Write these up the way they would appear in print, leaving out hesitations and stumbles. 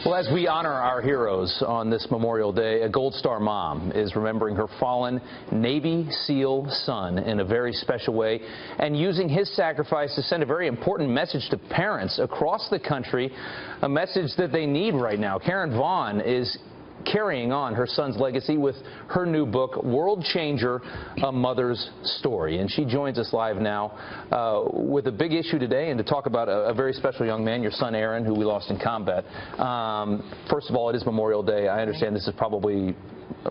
Well, as we honor our heroes on this Memorial Day, a Gold Star mom is remembering her fallen Navy SEAL son in a very special way and using his sacrifice to send a very important message to parents across the country, a message that they need right now. Karen Vaughn is carrying on her son's legacy with her new book, World Changer, A Mother's Story. And she joins us live now with a big issue today and to talk about a very special young man, your son Aaron, who we lost in combat. First of all, it is Memorial Day. I understand this is probably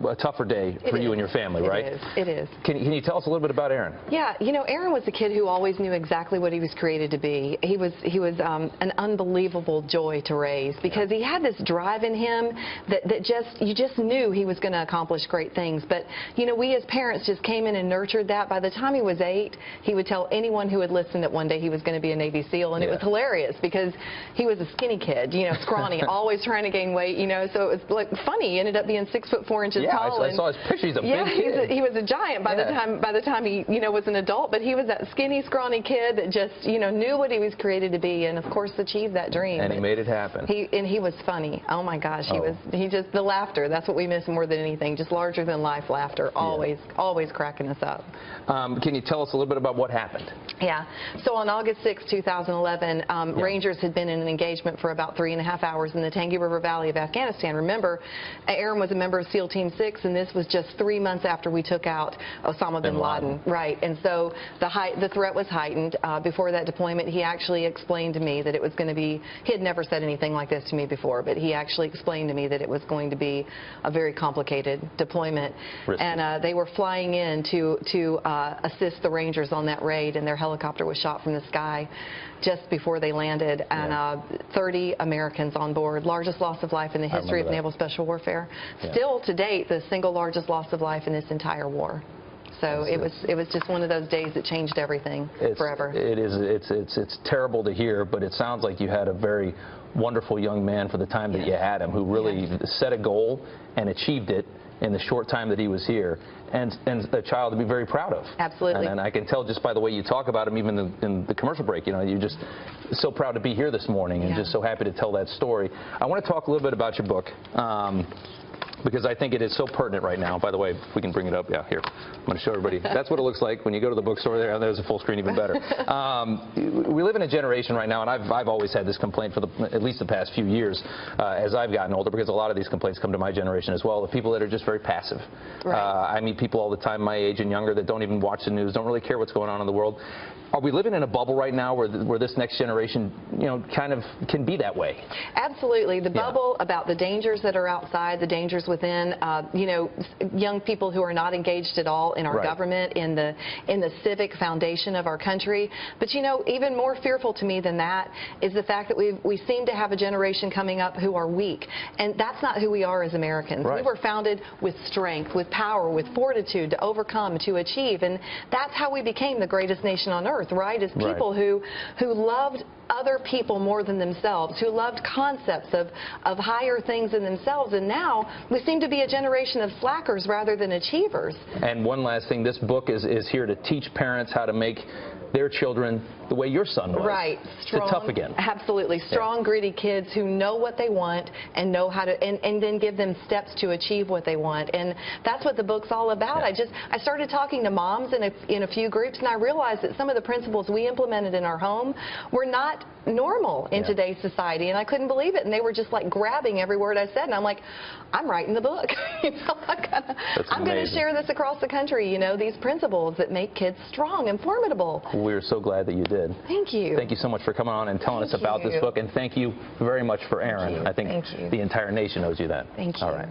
a tougher day for you and your family, right? It is. Can you tell us a little bit about Aaron? Yeah, you know, Aaron was a kid who always knew exactly what he was created to be. He was an unbelievable joy to raise because he had this drive in him that you just knew he was going to accomplish great things. But, you know, we as parents just came in and nurtured that. By the time he was 8, he would tell anyone who would listen that one day he was going to be a Navy SEAL. And it was hilarious because he was a skinny kid, you know, scrawny, always trying to gain weight, you know. So it was like funny. He ended up being 6'4" tall. I saw his picture. He's a big kid. He was a giant by the time he, you know, was an adult. But he was that skinny, scrawny kid that just, you know, knew what he was created to be, and of course achieved that dream. And he made it happen. He was funny. Oh my gosh, he just the laughter. That's what we miss more than anything. Just larger than life laughter. Always cracking us up. Can you tell us a little bit about what happened? Yeah. So on August 6, 2011, Rangers had been in an engagement for about 3.5 hours in the Tangi River Valley of Afghanistan. Remember, Aaron was a member of SEAL Team 6, and this was just 3 months after we took out Osama bin Laden. Right. And so the threat was heightened. Before that deployment, he actually explained to me that it was going to be, he had never said anything like this to me before, but he actually explained to me that it was going to be a very complicated deployment. Risky. And they were flying in to assist the Rangers on that raid, and their helicopter was shot from the sky just before they landed, and 30 Americans on board. Largest loss of life in the history of naval special warfare. Still to date, the single largest loss of life in this entire war. So it was just one of those days that changed everything forever. It's terrible to hear, but it sounds like you had a very wonderful young man for the time that you had him, who really set a goal and achieved it in the short time that he was here, and a child to be very proud of. Absolutely. And I can tell just by the way you talk about him, even in the commercial break, you know, you're just so proud to be here this morning and just so happy to tell that story. I want to talk a little bit about your book. Because I think it is so pertinent right now. By the way, if we can bring it up, here. I'm going to show everybody. That's what it looks like when you go to the bookstore. There's a full screen, even better. We live in a generation right now, and I've always had this complaint for at least the past few years as I've gotten older, because a lot of these complaints come to my generation as well, of people that are just very passive. Right. I meet people all the time my age and younger that don't even watch the news, don't really care what's going on in the world. Are we living in a bubble right now where this next generation, you know, kind of can be that way? Absolutely. The bubble about the dangers that are outside, the dangers within, you know, young people who are not engaged at all in our government, in the civic foundation of our country. But, you know, even more fearful to me than that is the fact that we seem to have a generation coming up who are weak. And that's not who we are as Americans. We were founded with strength, with power, with fortitude to overcome, to achieve. And that's how we became the greatest nation on earth. Right, as people who loved other people more than themselves, who loved concepts of higher things in themselves, and now we seem to be a generation of slackers rather than achievers. And one last thing, this book is here to teach parents how to make their children the way your son was. Right. Strong, to tough again. Absolutely. Strong, gritty kids who know what they want and know how to, and then give them steps to achieve what they want. And that's what the book's all about. I started talking to moms in a few groups, and I realized that some of the principles we implemented in our home were not normal in today's society, and I couldn't believe it. And they were just like grabbing every word I said, and I'm like, I'm writing the book. You know, I'm going to share this across the country, you know, these principles that make kids strong and formidable. We're so glad that you did. Thank you. Thank you so much for coming on and telling us about this book, and thank you very much for Aaron. I think the entire nation owes you that. Thank you. All right.